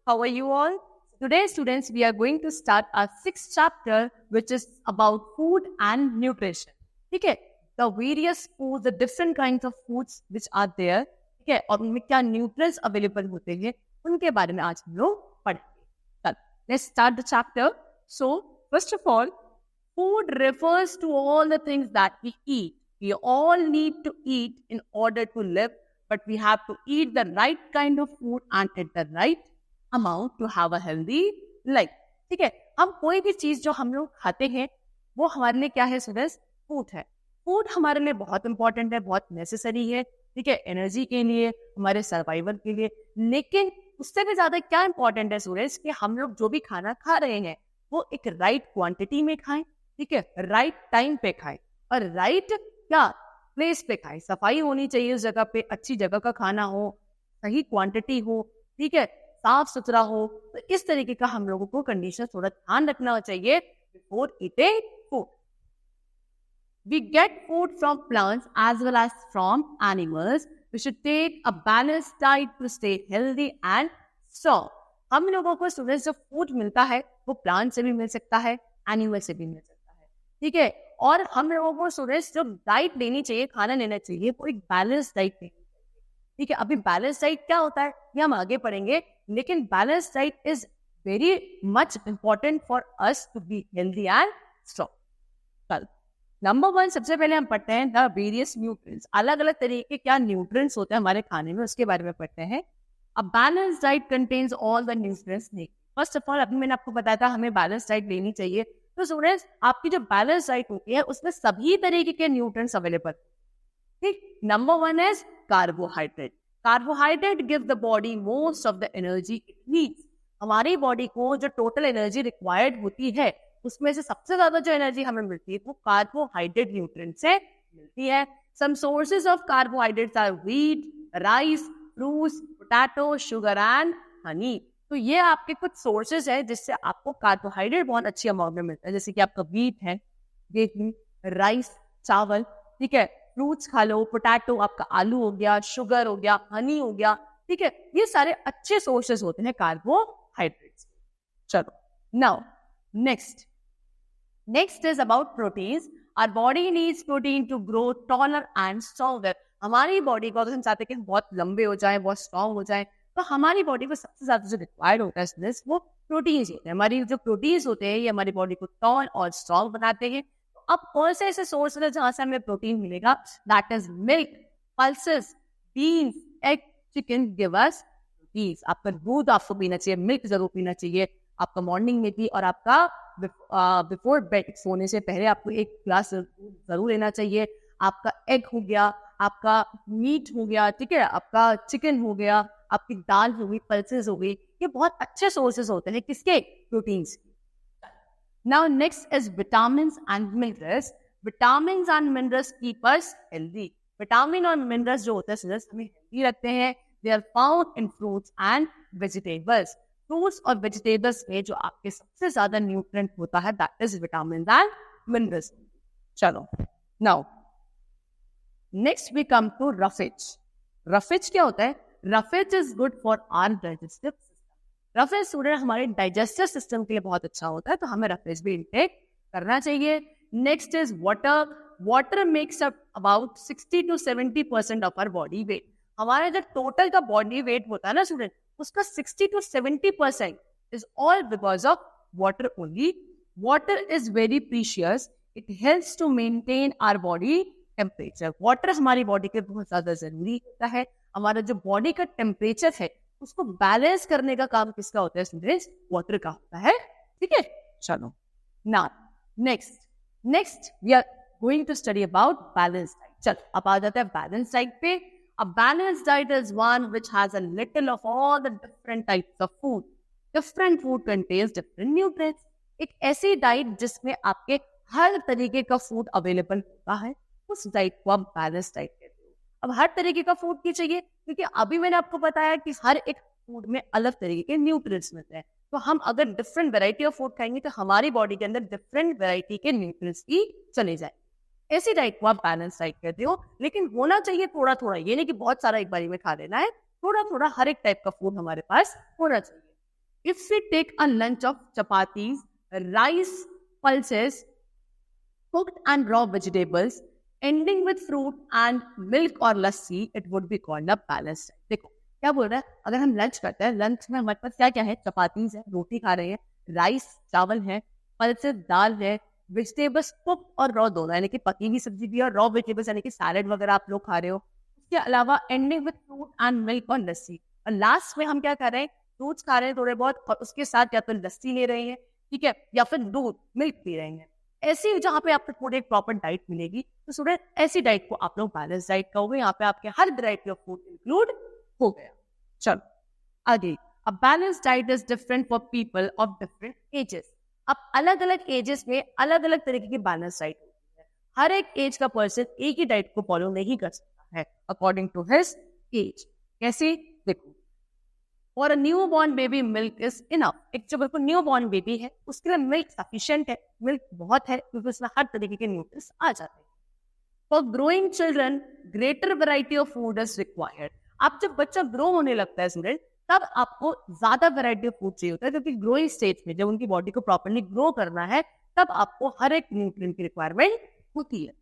How are you all? Today, students, we are going to start our 6th chapter, which is about food and nutrition. Okay, the various foods, the different kinds of foods which are there. Okay, और उनमें क्या nutrients available होते हैं, उनके बारे में आज हम लोग पढ़ेंगे. Let's start the chapter. So, first of all, food refers to all the things that we eat. We all need to eat in order to live, but we have to eat the right kind of food and at the right amount to have a healthy life. ठीक है, हम कोई भी चीज जो हम लोग खाते हैं वो हमारे लिए क्या है स्टूडेंट्स? फूड है. फूड हमारे लिए बहुत इंपॉर्टेंट है, बहुत नेसेसरी है. ठीक है, एनर्जी के लिए, हमारे सर्वाइवल के लिए. लेकिन उससे भी ज्यादा क्या इंपॉर्टेंट है स्टूडेंट्स कि हम लोग जो भी खाना खा रहे हैं वो एक राइट क्वांटिटी में खाएं. ठीक है, राइट टाइम पे खाएं और राइट क्या प्लेस पे खाएं. सफाई होनी चाहिए उस जगह पे, अच्छी जगह का खाना हो, सही क्वांटिटी हो, ठीक है, साफ सुथरा हो. तो इस तरीके का हम लोगों को कंडीशन थोड़ा ध्यान रखना चाहिए before eating food. We get food from plants as well as from animals. We should take a balanced diet to stay healthy and strong. हम लोगों को स्टूडेंट्स जो फूड मिलता है वो प्लांट से भी मिल सकता है, एनिमल से भी मिल सकता है. ठीक है, और हम लोगों को स्टूडेंट्स जो डाइट लेनी चाहिए, खाना लेना चाहिए, वो एक बैलेंस डाइट लेनी चाहिए. ठीक है, अभी बैलेंस डाइट क्या होता है ये हम आगे पढ़ेंगे, लेकिन balance diet is very much important for us to be healthy and strong. कल नंबर 1 सबसे पहले हम पढ़ते हैं द वेरियस न्यूट्रिएंट्स. अलग अलग तरीके के क्या न्यूट्रिएंट्स होते हैं हमारे खाने में, उसके बारे में पढ़ते हैं. A balance diet contains all the nutrients need. First of all अभी मैंने आपको बताया था हमें बैलेंस डाइट लेनी चाहिए. तो स्टूडेंट्स आपकी जो बैलेंस डाइट होती है उसमें सभी तरीके के न्यूट्रिएंट्स अवेलेबल. ठीक, number 1 is carbohydrate. Carbohydrate give the body most of the energy it needs. हमारी बॉडी को जो टोटल एनर्जी रिक्वायर्ड होती है उसमें से सबसे ज्यादा जो एनर्जी हमें मिलती है वो कार्बोहाइड्रेट न्यूट्रिएंट से मिलती है. Some sources of carbohydrates are wheat, rice, fruits, potato, sugar and honey. तो ये आपके कुछ सोर्सेज है जिससे आपको कार्बोहाइड्रेट बहुत अच्छी अमाउंट में मिलता है. जैसे कि आपका व्हीट है, गेहूं, राइस, चावल. ठीक है, फ्रूट्स खा लो, पोटैटो आपका आलू हो गया, शुगर हो गया, हनी हो गया. ठीक है, ये सारे अच्छे सोर्सेज होते हैं कार्बोहाइड्रेट्स. चलो now Next is about proteins. Our body needs protein to grow taller and stronger. हमारी बॉडी को अगर हम चाहते हैं कि बहुत लंबे हो जाए, बहुत स्ट्रॉन्ग हो जाए, तो हमारी बॉडी को सबसे ज्यादा जो रिक्वायर्ड होता है वो प्रोटीन्स होते हैं. हमारी जो प्रोटीन्स होते हैं ये हमारी बॉडी को टॉल और स्ट्रॉन्ग बनाते हैं. तो अब कौन से ऐसे सोर्स है जहां से हमें प्रोटीन मिलेगा? That is milk, pulses, beans, egg, chicken give us proteins. आपका दूध आपको पीना चाहिए, मिल्क जरूर पीना चाहिए आपका मॉर्निंग में भी, और आपका बिफोर बेड सोने से पहले आपको एक ग्लास जरूर लेना चाहिए. आपका एग हो गया, आपका मीट हो गया, ठीक है, आपका चिकन हो गया, आपकी दाल हो गई, पल्सेस हो गई. ये बहुत अच्छे सोर्सेज होते हैं किसके? Proteins. Now next is vitamins and minerals. Vitamins and minerals keep us healthy. Vitamin और मिनरल्स जो होते हैं हमें हेल्दी रखते हैं. They are found in fruits and vegetables. Fruits और वेजिटेबल्स में जो आपके सबसे ज्यादा न्यूट्रिएंट होता है that is vitamin and minerals. चलो now next we come to roughage. Roughage क्या होता है? Roughage is good for our digestive system. Roughage student हमारे डाइजेस्टिव सिस्टम के लिए बहुत अच्छा होता है, तो हमें रफेज भी इंटेक करना चाहिए. Next is water. Water makes up about 60 to 70% of our body weight. हमारा जो टोटल का बॉडी वेट होता है ना स्टूडेंट, उसका 60 to 70% is all because of water only. Water is very precious. It helps to maintain our body temperature. Water हमारी body के बहुत ज्यादा जरूरी होता है. हमारा जो बॉडी का टेम्परेचर है उसको बैलेंस करने का काम किसका होता है स्टूडेंट्स? वाटर का होता है. ठीक है, चलो now next we are going to study about balance diet. चलो अब आ जाते हैं बैलेंस डाइट पे. A balanced diet is one which has a little of all the different types of food. Different food contains different nutrients. एक ऐसी diet जिसमें आपके हर तरीके का फूड अवेलेबल होता है, उस डाइट को आप बैलेंस डाइट कहते हो. अब हर तरीके का फूड क्यों चाहिए? क्योंकि अभी मैंने आपको बताया कि हर एक फूड में अलग तरीके के न्यूट्रिएंट्स मिलते हैं. तो हम अगर डिफरेंट वैरायटी ऑफ फूड खाएंगे तो हमारी बॉडी के अंदर डिफरेंट वैरायटी के न्यूट्रिएंट्स भी चले जाएंगे. ऐसी डाइट को आप बैलेंस डाइट कहते हो. लेकिन होना चाहिए थोड़ा थोड़ा, ये नहीं कि बहुत सारा एक बारी में खा लेना है. थोड़ा थोड़ा हर एक टाइप का फूड हमारे पास होना चाहिए. If we take a lunch of chapatis, rice, pulses, cooked and raw vegetables, ending with fruit and milk or lassi, it would be called a balanced diet. देखो क्या बोल रहा है, अगर हम लंच करते हैं, लंच में हमारे पास क्या क्या है, चपातीज है, रोटी खा रहे हैं, राइस चावल है, पल्सेस दाल है, वेजिटेबल्स कुक और रॉ दोनों, यानी कि पकी हुई सब्जी भी और रॉ वेजिटेबल्स यानी कि सैलेड वगैरह आप लोग खा रहे हो. उसके अलावा ending with fruit and milk और लस्सी, और लास्ट में हम क्या कर रहे हैं, फ्रूट्स खा रहे हैं थोड़े बहुत और उसके साथ या तो लस्सी ले रहे हैं, ठीक है, या फिर दूध मिल्क पी रहे हैं. ऐसी जहाँ पे आपको पूरी एक प्रॉपर डाइट मिलेगी, तो स्टूडेंट ऐसी डाइट को आप लोग बैलेंस डाइट कहोगे. यहाँ पे आपके हर वैरायटी ऑफ फूड इंक्लूड हो गया. चलो आगे. A balance diet is different for people of different ages. अब अलग अलग एजेस में अलग अलग तरीके की बैलेंस डाइट होती है. हर एक एज का पर्सन एक ही डाइट को फॉलो नहीं कर सकता है अकॉर्डिंग टू हिज एज. कैसे, देखो, और new born baby milk is enough. एक जो बिल्कुल न्यू बॉर्न बेबी है उसके लिए मिल्क सफिशिएंट है, मिल्क बहुत है क्योंकि उसमें हर तरीके के न्यूट्रिएंट्स आ जाते हैं. For growing children greater variety of food is required. अब जब बच्चा ग्रो होने लगता है स्टूडेंट, तब आपको ज्यादा वैरायटी ऑफ फूड चाहिए होता है, क्योंकि ग्रोइंग स्टेज में जब उनकी बॉडी को प्रॉपर्ली ग्रो करना है, तब आपको हर एक न्यूट्रिएंट की रिक्वायरमेंट होती है.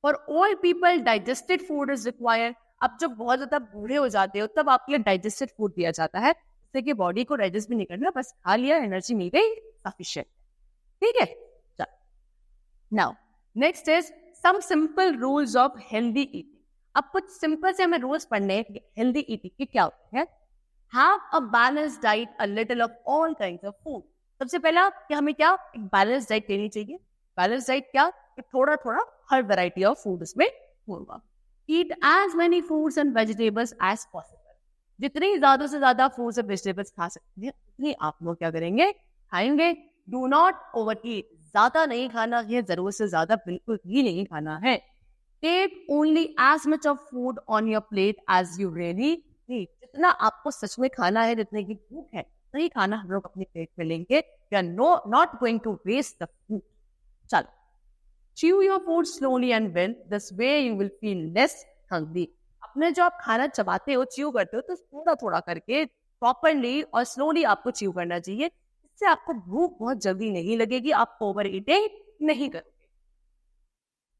For old people digested food is required. अब जब बहुत ज्यादा बूढ़े हो जाते हो तब आपके लिए डाइजेस्टेड फूड दिया जाता है, जिससे कि बॉडी को डाइजेस्ट भी नहीं करना, बस खा लिया, एनर्जी मिल गई, सफिशिएंट. ठीक है. Now next is some simple rules of healthy eating. अब कुछ सिंपल से हमें रूल्स पढ़ने हैं हेल्दी ईटिंग के. क्या होते हैं? Have a balanced diet, a little of all kinds of food. सबसे पहला कि हमें क्या एक बैलेंस डाइट लेनी चाहिए. बैलेंस डाइट क्या, कि थोड़ा थोड़ा हर वैरायटी ऑफ फूड उसमें होगा. Eat as many fruits and vegetables as possible. जितनी ज्यादा से ज्यादा फ्रूट्स और वेजिटेबल्स खा सकते हैं उतनी आप लोग क्या करेंगे, खाएंगे. डू नॉट ओवर ईट. ज्यादा नहीं खाना है, जरूरत से ज्यादा बिल्कुल भी नहीं खाना है. Take only as much of food on your plate as you really need. जितना आपको सच में खाना है, जितने की भूख है, नहीं खाना हम लोग अपनी प्लेट में लेंगे. We are not going to waste the food. चलो, chew your food slowly and well. This way you will feel less hungry. अपने जो आप खाना चबाते हो, च्यू करते हो, तो थोड़ा थोड़ा करके प्रॉपरली और स्लोली आपको च्यू करना चाहिए. इससे आपको भूख बहुत जल्दी नहीं लगेगी, आप ओवर ईटिंग नहीं करोगे.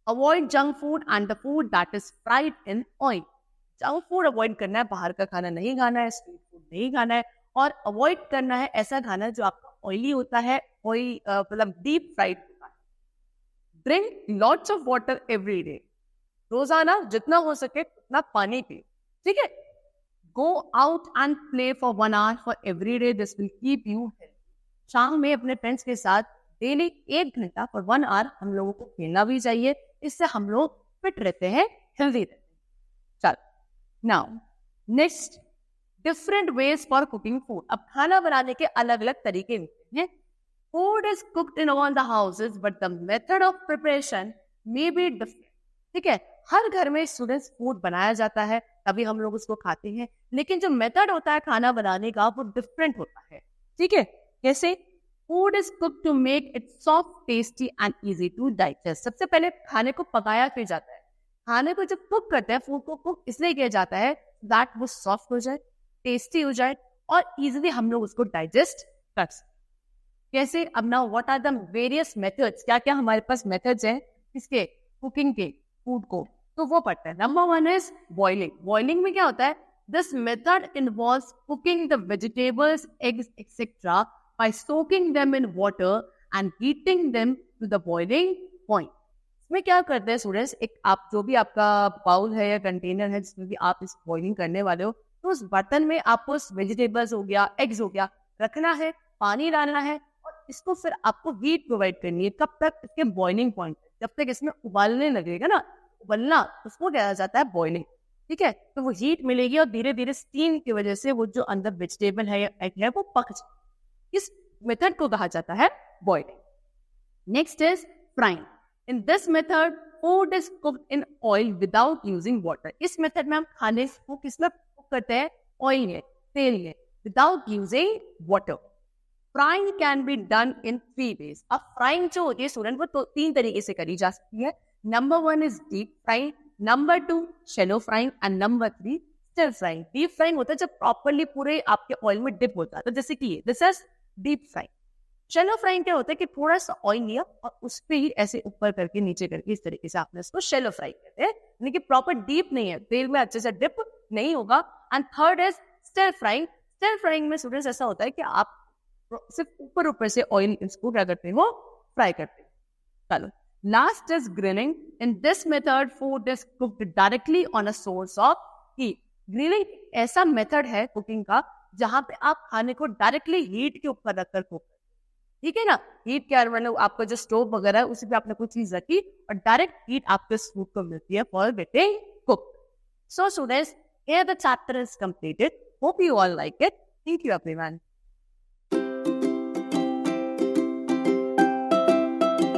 Avoid junk food and the food that is fried in oil. Junk food avoid करना है, बाहर का खाना नहीं खाना है, स्ट्रीट फूड नहीं खाना है, और अवॉइड करना है ऐसा खाना जो आपका ऑयली होता है, ऑयल मतलब डीप फ्राइड होता है. Drink lots of water every day. रोजाना जितना हो सके उतना पानी पिए. ठीक है. Go out and play for 1 hour for every day. This will keep you healthy. शाम में अपने फ्रेंड्स के साथ डेली 1 घंटा फॉर 1 hour हम लोगों को खेलना भी चाहिए. इससे हम लोग फिट रहते हैं, हेल्दी रहते हैं. चलो, now next, different ways for cooking food. अब खाना बनाने के अलग अलग तरीके होते हैं. Food is cooked in all the houses, but the method of preparation may be different. ठीक है. हर घर में स्टूडेंट्स फूड बनाया जाता है, तभी हम लोग उसको खाते हैं, लेकिन जो मेथड होता है खाना बनाने का वो डिफरेंट होता है. ठीक है. कैसे? Food is cooked to make it soft, tasty and easy to digest. सबसे पहले खाने को पकाया फिर जाता है. खाने को जब कुक करते हैं, फूड को कुक इसलिए किया जाता है दैट वो सॉफ्ट हो जाए, टेस्टी हो जाए और इजीली हम लोग उसको डाइजेस्ट कर सकें. कैसे? अब now what are the various methods. क्या क्या हमारे पास मेथड्स हैं किसके, कुकिंग के, फूड को, तो वो पढ़ते हैं. Number 1 is boiling. बॉइलिंग में क्या होता है? This method involves cooking the vegetables, eggs etcetera by soaking them in water and heating them to the boiling point. इसमें क्या करते हैं स्टूडेंट्स, एक आप जो भी आपका बाउल है या कंटेनर है जिसमें भी आप इस बॉइलिंग करने वाले हो, तो उस बर्तन में आपको उस वेजिटेबल्स हो गया, एग्स हो गया, रखना है, पानी डालना है और इसको फिर आपको हीट प्रोवाइड करनी है. कब तक? इसके बॉइलिंग पॉइंट तक. जब तक इसमें उबालने लगेगा ना, उबलना, उसको कहा जाता है बॉइलिंग. ठीक है. तो वो हीट मिलेगी और धीरे धीरे स्टीम की वजह से वो जो अंदर वेजिटेबल है या एग है वो पक जाए. इस मेथड को कहा जाता है boiling. Next is frying. In this method food is cooked in oil without using water. इस मेथड में हम खाने को किसमें कुक करते हैं? ऑयल में, तेल में, without using water. Frying can be done in 3 ways. अब फ्राइंग जो होती है स्टूडेंट, वो तो 3 तरीके से करी जा सकती है. Number 1 is deep frying, number 2 shallow frying and number 3 stir frying. Deep frying होता है जब प्रॉपरली पूरे आपके ऑयल में डिप होता है. तो जैसे कि this is deep frying. Shallow frying क्या होता है कि थोड़ा सा ऑयल लिया और उस पर ही ऐसे ऊपर करके नीचे करके इस तरीके से आपने इसको शैलो फ्राई कहते हैं, यानी कि प्रॉपर डीप नहीं है, तेल में अच्छे से डिप नहीं होगा। And third is stir frying. Stir frying में स्टूडेंट्स ऐसा होता है कि आप सिर्फ ऊपर ऊपर से ऑयल इसको क्या करते हो, फ्राई करते हैं। चलो, last is grilling. In this method food is cooked directly on a source of heat. Grilling ऐसा मेथड है कुकिंग का जहां पे आप खाने को डायरेक्टली हीट के ऊपर रखकर कुक, ठीक है ना। हीट क्या मतलब आपका जो स्टोव वगैरह है उसी पे आपने कोई चीज रखी और डायरेक्ट हीट आपके फूड को मिलती है for getting cook. So students, here the chapter is completed. Hope you all like it. Thank you everyone.